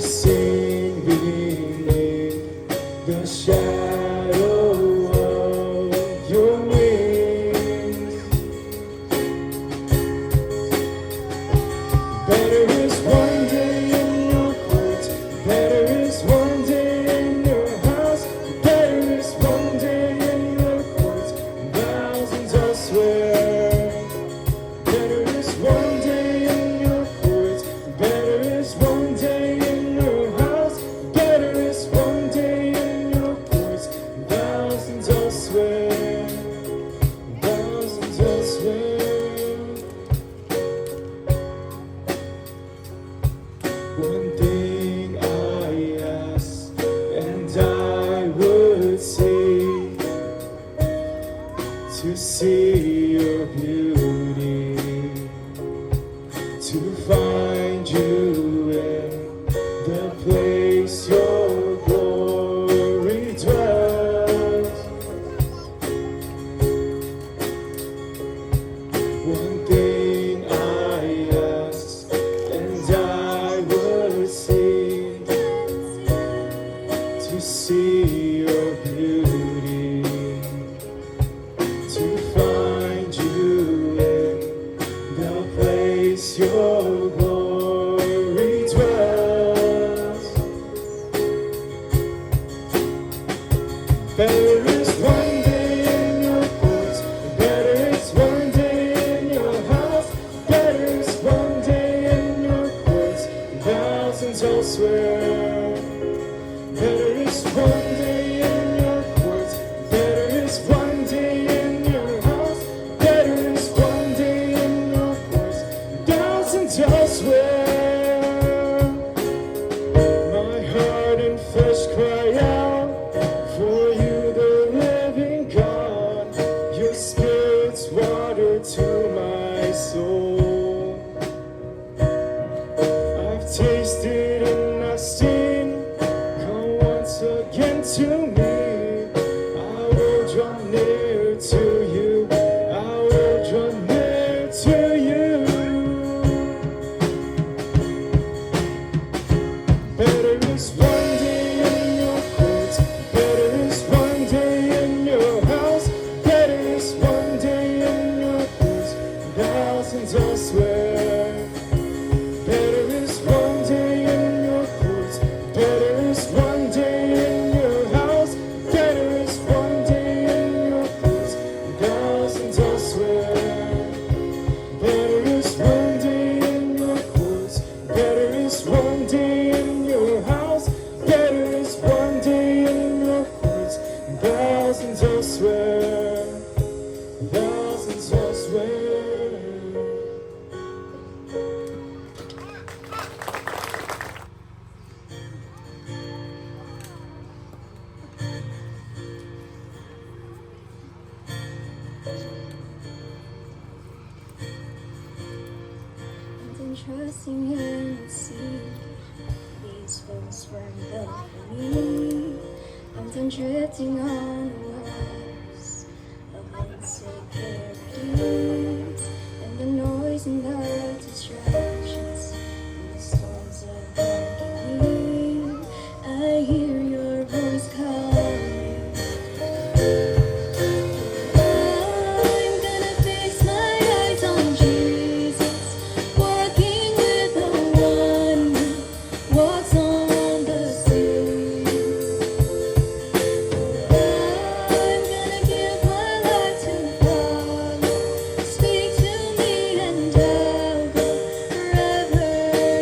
sing beneath the shadow of your wings. Better is one day in your courts, better is one day in your house, better is one day in your courts, thousands elsewhere. Better is one day in your courts, better is one day in your house, better is one day in your courts, thousands elsewhere, thousands elsewhere. One thing I ask, and I would seek to see your beauty, to find you in the place your glory dwells. One thing I ask, and I would seek to see your beauty, to find you in the place your glory dwells. Better is one day in your courts, better is one day in your house, better is one day in your courts, thousands elsewhere. Better is one day in your courts, better is one day in your house, better is one day in your courts, thousands elsewhere. My heart and flesh cry out for you, the living God. Your spirit's water to my soul. I've tasted and I've seen. Come once again to me. I will draw near to you. I will draw near to you. Better is one day in your courts, better is one day in your house, better is one day in your courts, thousands elsewhere. Better is one day in your courts, better is one day in your house, better is one day in your courts, thousands elsewhere. Better is one day in your courts, better is one day in your house, better is one day in your courts, thousands elsewhere, thousands elsewhere. And trusting Him and see these folks weren't built for me. I'm done drifting on the waters of insecurities and the noise and the distractions and the storms of me. I hear your voice calling. I'm gonna fix my eyes on Jesus, walking with the one who walks on the sea. I'm gonna give my life to God. Speak to me and I'll go wherever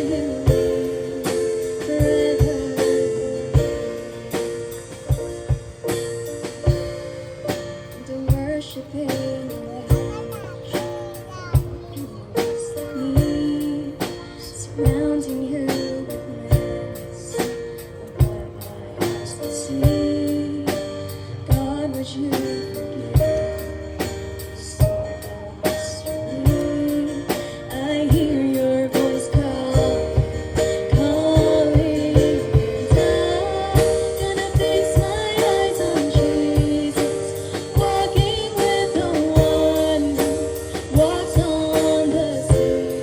you lead, wherever you lead. And to worship in me, surrounding you with myths of what I ask to see. God, would you forgive us all the mystery? I hear your voice calling, calling. I'm gonna fix my eyes on Jesus, walking with the one who walks on the sea.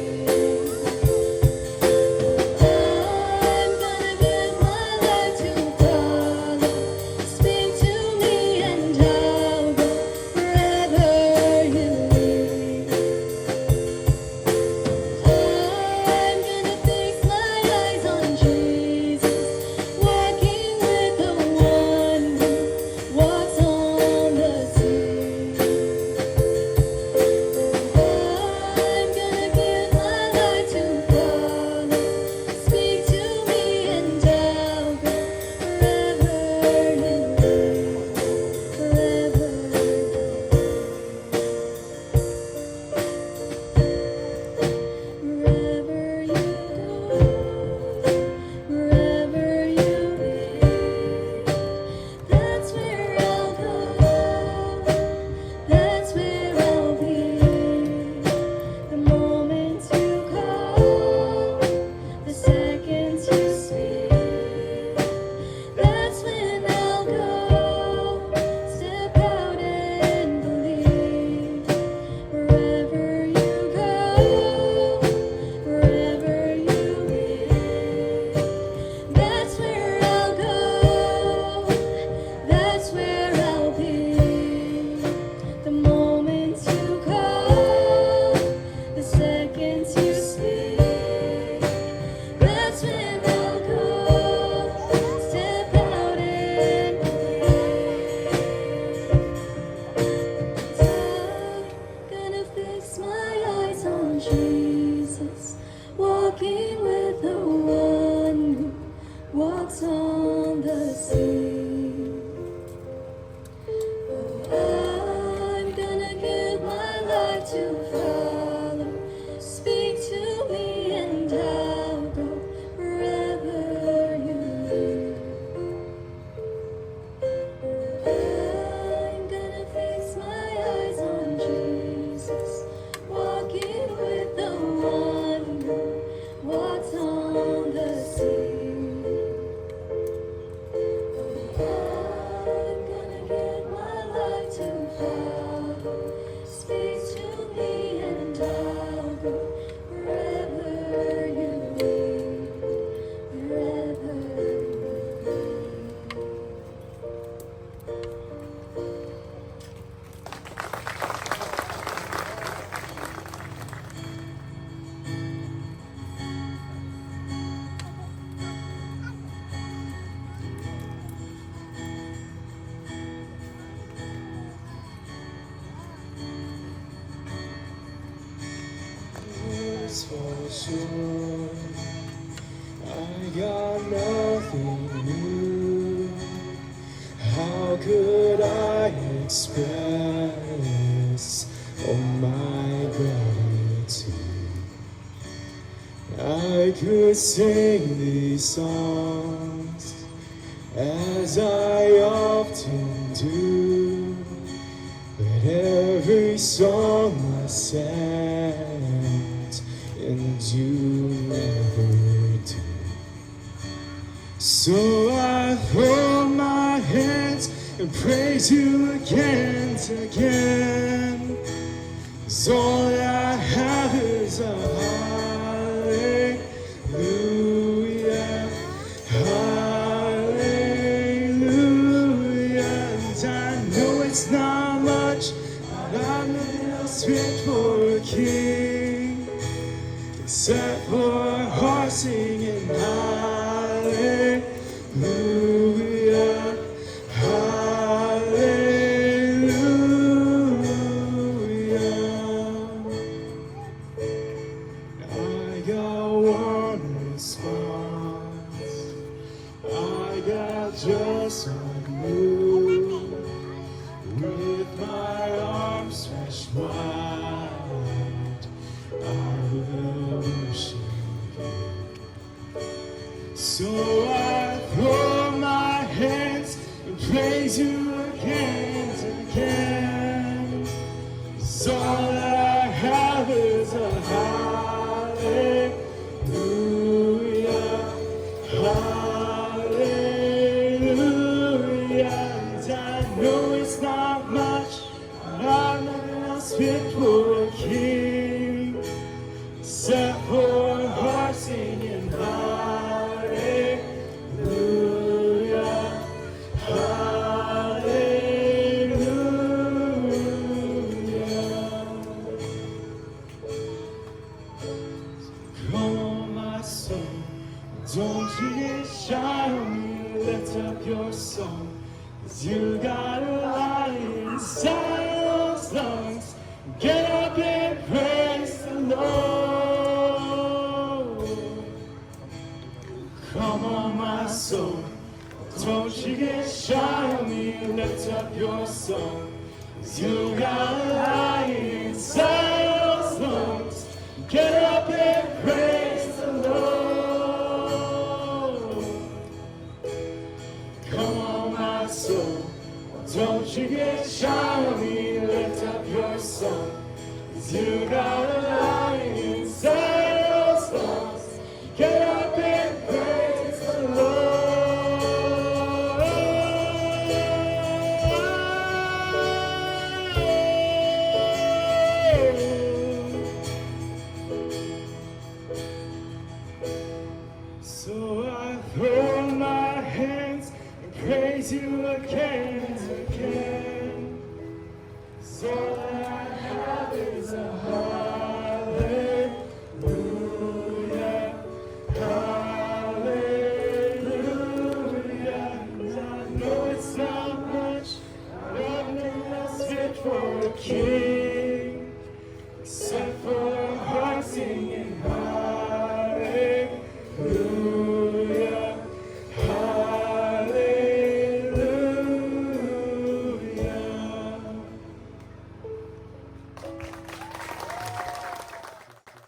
walks on the sea. Oh, I'm gonna give my life to follow. Speak to me and I'll go wherever you lead. I'm gonna fix my eyes on Jesus, walking with the one who walks on the sea. I'm gonna give my life to follow. Speak to me and I'll go wherever you lead, wherever you lead. Words for sure, I got nothing new. How could I express all my gratitude? I could sing these songs as I often do, but every song was sent and you never do. So I throw my hands and praise you again and again. 'Cause all I have is a hallelujah, hallelujah. And I know it's not much, but I'm nothing else fit for a king, except for a heart singing hallelujah, hallelujah. I got one response, I got just one move, with my arms stretched wide, I will worship you. So I throw my hands and praise you again and again. 'Cause all that I have is a hallelujah, hallelujah. And I know it's not much, but I'm nothing else fit for a king, except for a heart singing hallelujah, hallelujah. Come on, my soul, don't you get shy on me, lift up your song, 'cause you got a lion inside those lungs. Get up and praise the Lord. Come on, my soul, don't you get shy on me, lift up your song, 'cause you got a lion inside those lungs. Get up and praise the Lord. Come on, my soul, don't you get shy on me, lift up your song, 'cause you got a lion inside those lungs. Get up and praise the Lord. So I throw my hands and praise you again and again.